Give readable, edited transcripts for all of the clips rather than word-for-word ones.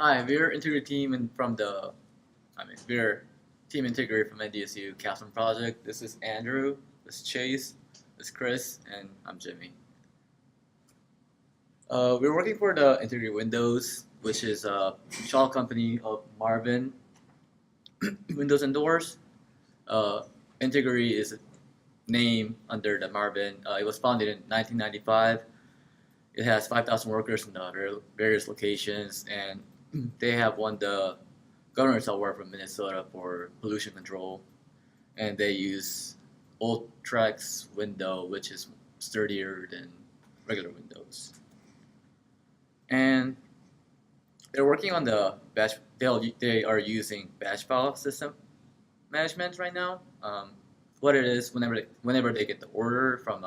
Hi, we're integrated team from we're team integrated from NDSU Capstone Project. This is Andrew, this is Chase, this is Chris, and I'm Jimmy. We're working for the Integrated Windows, which is a child company of Marvin Windows and Doors. Uh, Integrity is a name under the Marvin. It was founded in 1995. It has 5,000 workers in the various locations, and they have won the Governor's Award from Minnesota for pollution control. And they use Ultrex window, which is sturdier than regular windows. And they're working on the batch. They are using batch file system management right now. What it is, whenever they get the order from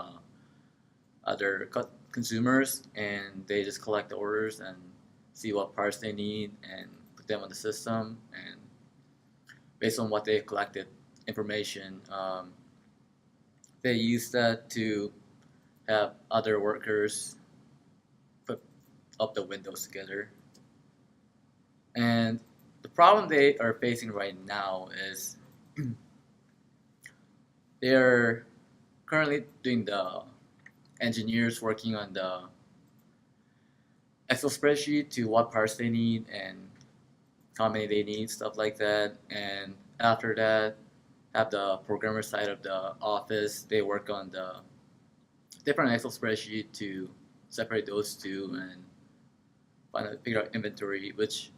other consumers, and they just collect the orders and see what parts they need and put them on the system, and based on what they collected information, they use that to have other workers put up the windows together. And the problem they are facing right now is they're currently doing the engineers working on the Excel spreadsheet to what parts they need and how many they need, stuff like that. And after that, have the programmer side of the office. They work on the different Excel spreadsheet to separate those two and figure out inventory, which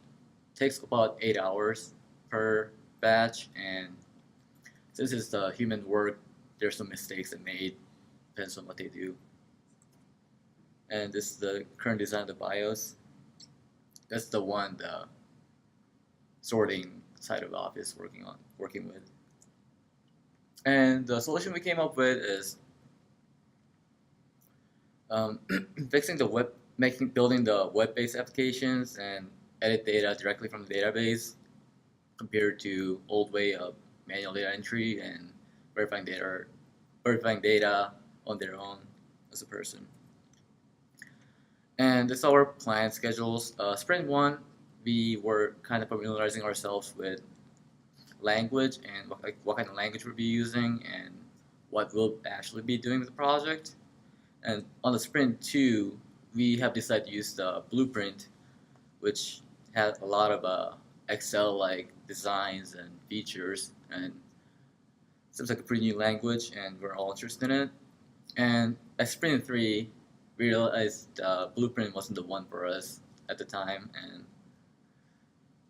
takes about 8 hours per batch. And since it's the human work, there's some mistakes that made. Depends on what they do. And this is the current design of the BIOS. That's the one the sorting side of the office working with. And the solution we came up with is fixing the building the web-based applications and edit data directly from the database, compared to old way of manual data entry and verifying data on their own as a person. And this is our planned schedules. Sprint 1, we were kind of familiarizing ourselves with language and what kind of language we'll be using and what we'll actually be doing with the project. And on the Sprint 2, we have decided to use the Blueprint, which has a lot of Excel-like designs and features, and seems like a pretty new language, and we're all interested in it. And at Sprint 3, we realized Blueprint wasn't the one for us at the time, and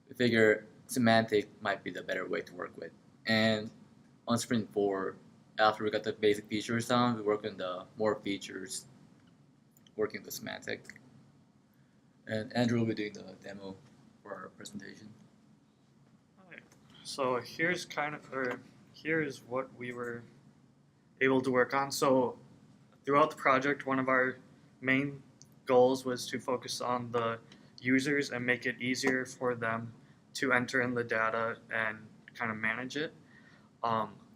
we figured Semantic might be the better way to work with. And on Sprint 4, after we got the basic features down, we worked on the more features, working with Semantic. And Andrew will be doing the demo for our presentation. Alright, so here's what we were able to work on. So throughout the project, one of our main goals was to focus on the users and make it easier for them to enter in the data and kind of manage it.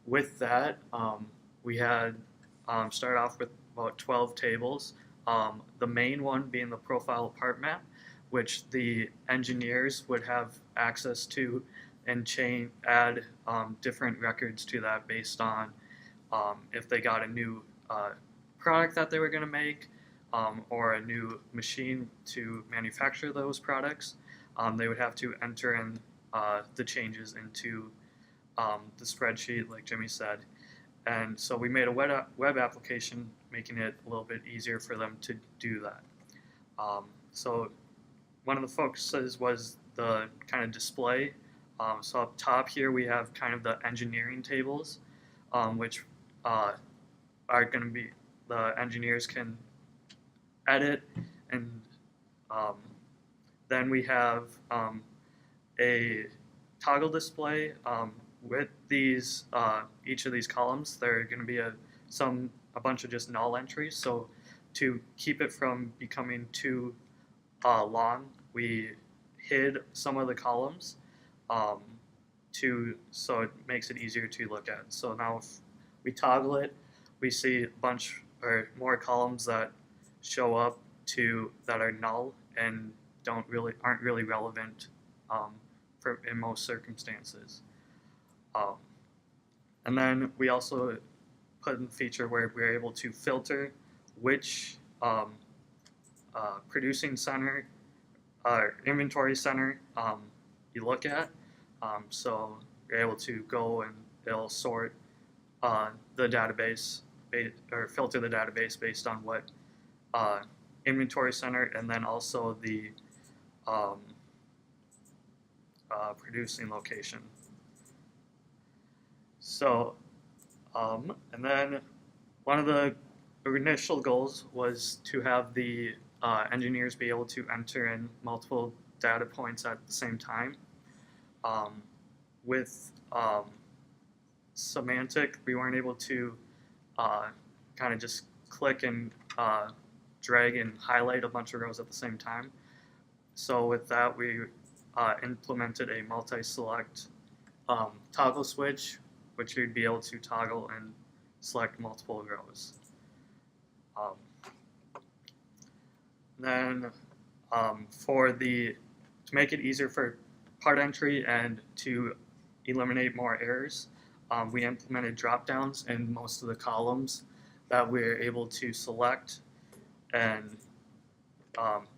With that, we had started off with about 12 tables. The main one being the profile part map, which the engineers would have access to and add different records to that based on if they got a new product that they were going to make, or a new machine to manufacture those products. They would have to enter in the changes into the spreadsheet, like Jimmy said. And so we made a web application, making it a little bit easier for them to do that. So one of the focuses was the kind of display. So up top here we have kind of the engineering tables, which are going to be, the engineers can edit, and then we have a toggle display with these each of these columns. There are going to be a bunch of just null entries. So to keep it from becoming too long, we hid some of the columns so it makes it easier to look at. So now if we toggle it, we see a bunch or more columns that show up that are null, and aren't really relevant in most circumstances. And then we also put in the feature where we're able to filter which producing center inventory center you look at. So you're able to go and it'll sort the database or filter the database based on what inventory center and then also the producing location. So, and then one of the initial goals was to have the engineers be able to enter in multiple data points at the same time. With Semantic, we weren't able to kind of just click and drag and highlight a bunch of rows at the same time. So with that, we implemented a multi-select toggle switch, which you'd be able to toggle and select multiple rows. Then to make it easier for part entry and to eliminate more errors, we implemented drop downs in most of the columns that we're able to select and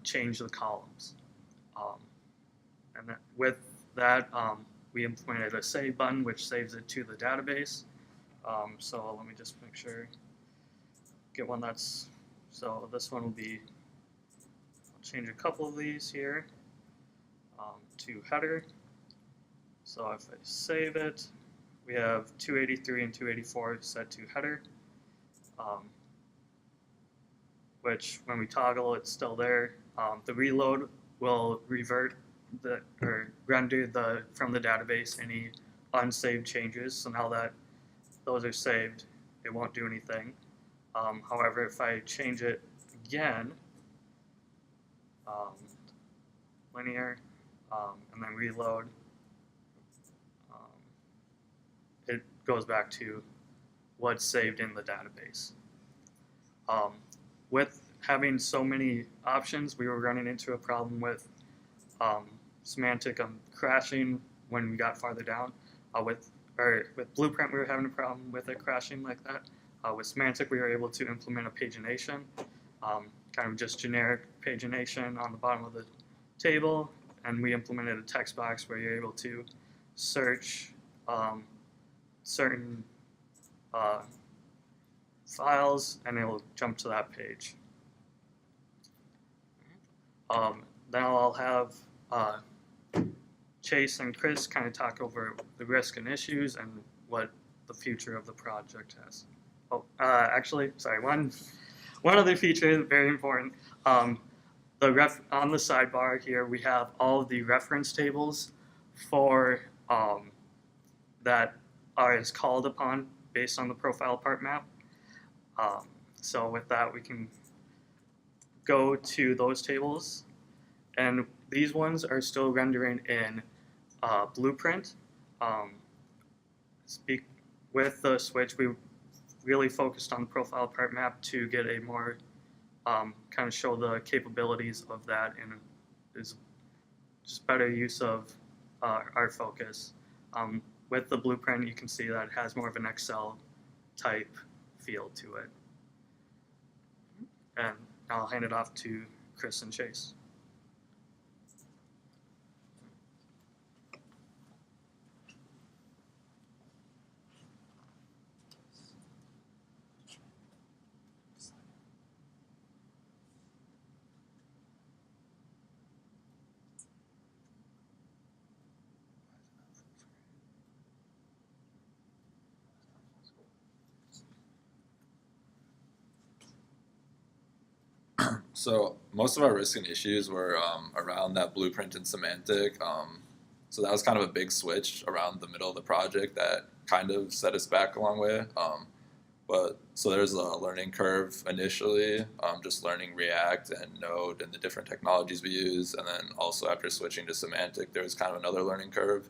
change the columns. And then with that, we implemented a save button, which saves it to the database. So let me just make sure, get one that's, so this one will be, I'll change a couple of these here to header. So if I save it, we have 283 and 284 set to header, which when we toggle, it's still there. The reload will revert render from the database any unsaved changes. So now that those are saved, it won't do anything. However, if I change it again, linear, and then reload, it goes back to what's saved in the database. With having so many options, we were running into a problem with Semantic crashing when we got farther down. With Blueprint, we were having a problem with it crashing like that. With Semantic, we were able to implement a pagination, kind of just generic pagination on the bottom of the table, and we implemented a text box where you're able to search certain files, and it'll jump to that page. Now I'll have Chase and Chris kind of talk over the risk and issues and what the future of the project has. Oh, actually, sorry, one other feature, very important. On the sidebar here, we have all of the reference tables for that is called upon based on the profile part map. So with that, we can go to those tables, and these ones are still rendering in Blueprint. With the switch, we really focused on the profile part map to get a more kind of show the capabilities of that, and is just better use of our focus. With the Blueprint, you can see that it has more of an Excel type feel to it. And I'll hand it off to Chris and Chase. So most of our risk and issues were around that Blueprint and Semantic. So that was kind of a big switch around the middle of the project that kind of set us back a long way. But so there's a learning curve initially, just learning React and Node and the different technologies we use. And then also after switching to Semantic, there was kind of another learning curve.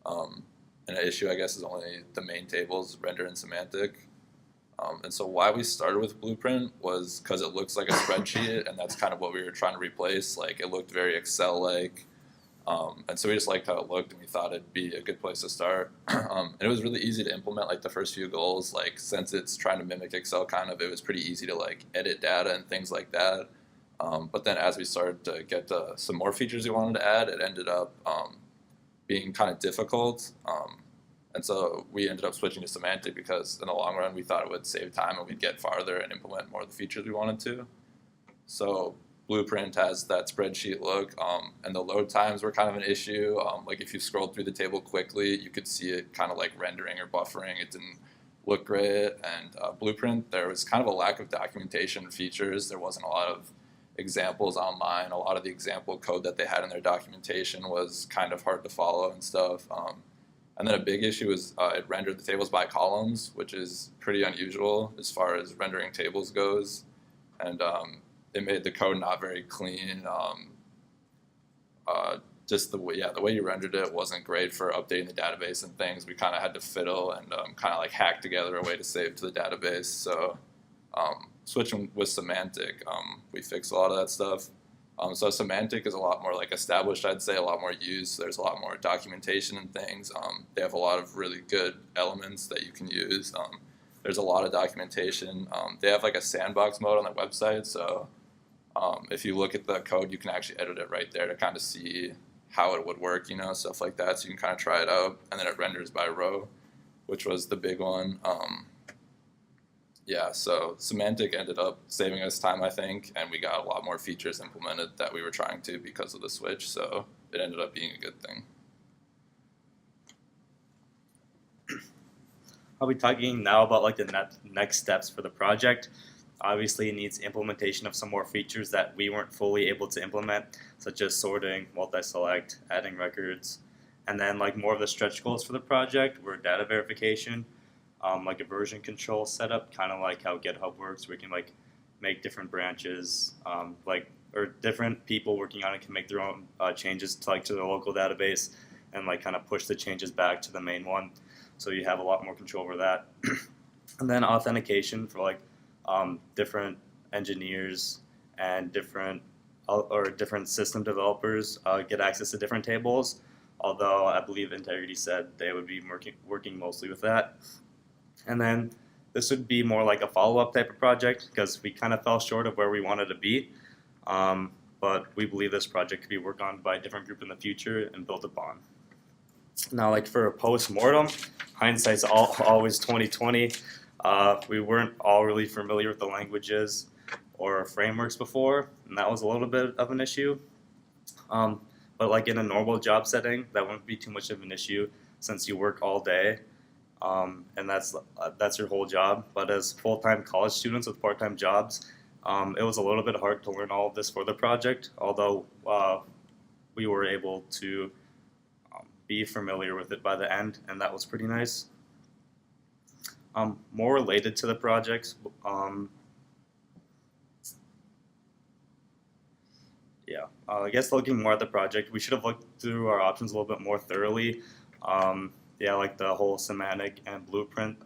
And an issue, I guess, is only the main tables render in Semantic. And so why we started with Blueprint was because it looks like a spreadsheet, and that's kind of what we were trying to replace. Like, it looked very Excel-like. And so we just liked how it looked, and we thought it'd be a good place to start. And it was really easy to implement, like, the first few goals. Like, since it's trying to mimic Excel kind of, it was pretty easy to, like, edit data and things like that. But then as we started to get to some more features we wanted to add, it ended up being kind of difficult. And so we ended up switching to Semantic because in the long run, we thought it would save time and we'd get farther and implement more of the features we wanted to. So Blueprint has that spreadsheet look, and the load times were kind of an issue. Like, if you scrolled through the table quickly, you could see it kind of like rendering or buffering. It didn't look great. And Blueprint, there was kind of a lack of documentation features. There wasn't a lot of examples online. A lot of the example code that they had in their documentation was kind of hard to follow and stuff. And then a big issue is it rendered the tables by columns, which is pretty unusual as far as rendering tables goes. And it made the code not very clean. Just the way you rendered it wasn't great for updating the database and things. We kind of had to fiddle and kind of like hack together a way to save to the database. So switching with Semantic, we fixed a lot of that stuff. So Semantic is a lot more like established, I'd say, a lot more used. There's a lot more documentation and things. They have a lot of really good elements that you can use. There's a lot of documentation. They have like a sandbox mode on their website, so if you look at the code, you can actually edit it right there to kind of see how it would work, stuff like that. So you can kind of try it out, and then it renders by row, which was the big one. Yeah, so Semantic ended up saving us time, I think, and we got a lot more features implemented that we were trying to because of the switch, so it ended up being a good thing. I'll be talking now about like the next steps for the project. Obviously, it needs implementation of some more features that we weren't fully able to implement, such as sorting, multi-select, adding records, and then like more of the stretch goals for the project were data verification, like a version control setup, kind of like how GitHub works, where you can like make different branches, or different people working on it can make their own changes to their local database, and like kind of push the changes back to the main one. So you have a lot more control over that. And then authentication for like different engineers and different system developers get access to different tables. Although I believe Integrity said they would be working mostly with that. And then this would be more like a follow-up type of project because we kind of fell short of where we wanted to be. But we believe this project could be worked on by a different group in the future and built upon. Now, like for a post-mortem, hindsight's always 2020. We weren't all really familiar with the languages or frameworks before, and that was a little bit of an issue. But like in a normal job setting, that wouldn't be too much of an issue since you work all day, and that's your whole job. But as full-time college students with part-time jobs, it was a little bit hard to learn all of this for the project, although we were able to be familiar with it by the end, and that was pretty nice. More related to the projects, I guess looking more at the project, we should have looked through our options a little bit more thoroughly. Like the whole Semantic and Blueprint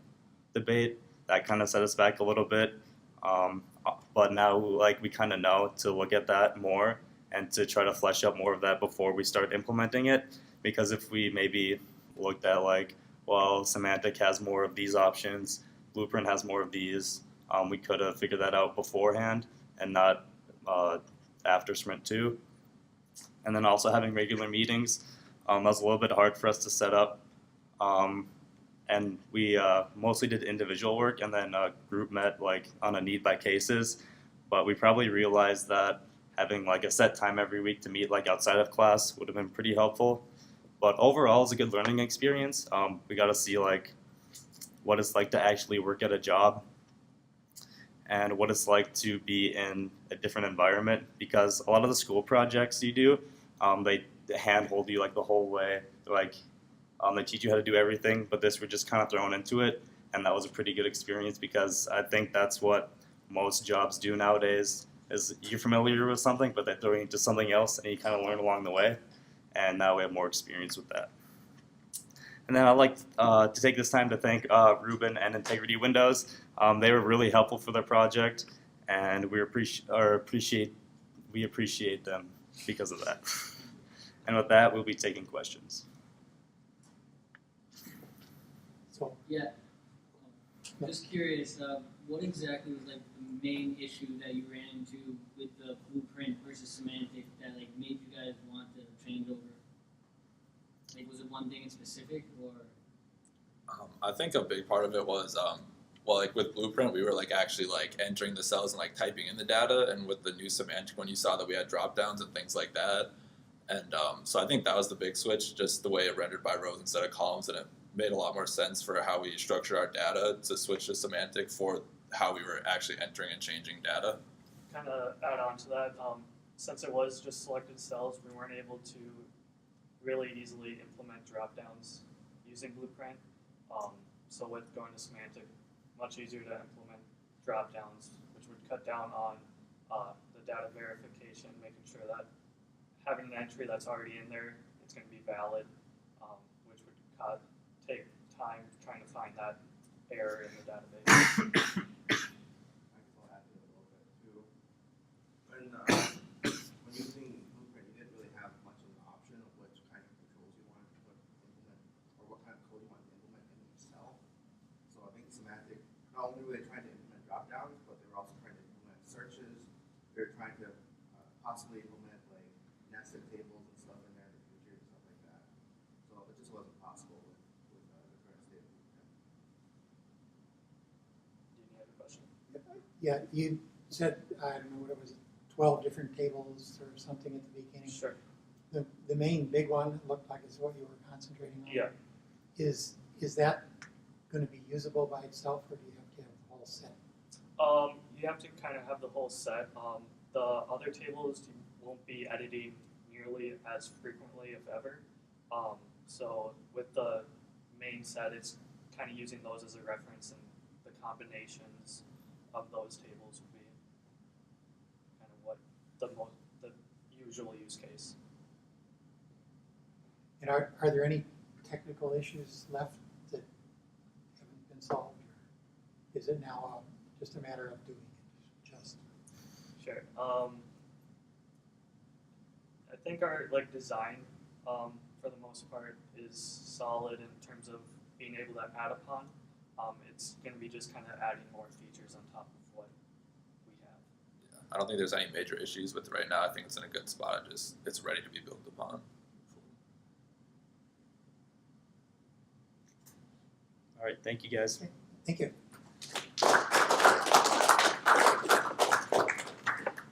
debate, that kind of set us back a little bit. But now, like, we kind of know to look at that more and to try to flesh out more of that before we start implementing it. Because if we maybe looked at like, well, Semantic has more of these options, Blueprint has more of these, we could have figured that out beforehand and not after Sprint 2. And then also having regular meetings, that was a little bit hard for us to set up. And we mostly did individual work and then group met like on a need by cases. But we probably realized that having like a set time every week to meet like outside of class would have been pretty helpful. But overall, it's a good learning experience. We got to see like what it's like to actually work at a job and what it's like to be in a different environment, because a lot of the school projects you do, they handhold you like the whole way. Like they teach you how to do everything, but this we're just kind of thrown into it, and that was a pretty good experience because I think that's what most jobs do nowadays. Is you're familiar with something, but they throw you into something else, and you kind of learn along the way. And now we have more experience with that. And then I'd like to take this time to thank Ruben and Integrity Windows. They were really helpful for the project, and we appreciate them because of that. And with that, we'll be taking questions. So, Yeah. Just curious, what exactly was like the main issue that you ran into with the blueprint versus semantic that like made you guys want to change over? Like, was it one thing in specific, or? I think a big part of it was, well, like with Blueprint, we were like actually like entering the cells and like typing in the data, and with the new semantic one, you saw that we had drop downs and things like that. And so I think that was the big switch, just the way it rendered by rows instead of columns, and it made a lot more sense for how we structure our data to switch to semantic for how we were actually entering and changing data. Kind of add on to that, since it was just selected cells, we weren't able to really easily implement drop downs using Blueprint. So with going to semantic, much easier to implement drop downs, which would cut down on the data verification, making sure that having an entry that's already in there, it's going to be valid, which would take time trying to find that error in the database. I guess I'll add to it a little bit too. When using Blueprint, you didn't really have much of an option of which kind of controls you wanted to implement, or what kind of code you wanted to implement in each cell. So I think semantic, not only were they trying to implement drop downs, but they were also trying to implement searches. They were trying to possibly implement like nested tables and stuff in there in the future and stuff like that. So it just wasn't possible with the current state of Blueprint. Do you have a question? yeah, you said, I don't know, what it was, 12 different tables or something at the beginning. Sure. The main big one looked like is what you were concentrating on. Yeah. Is that going to be usable by itself, or do you have to have the whole set? You have to kind of have the whole set. The other tables you won't be editing nearly as frequently, if ever. So with the main set, it's kind of using those as a reference, and the combinations of those tables would be kind of what the usual use case. And are there any technical issues left that haven't been solved? Or is it now just a matter of doing it? Just Sure. I think our design, for the most part, is solid in terms of being able to add upon. It's going to be just kind of adding more features on top of what we have. I don't think there's any major issues with it right now. I think it's in a good spot. It's ready to be built upon. All right, thank you guys. thank you.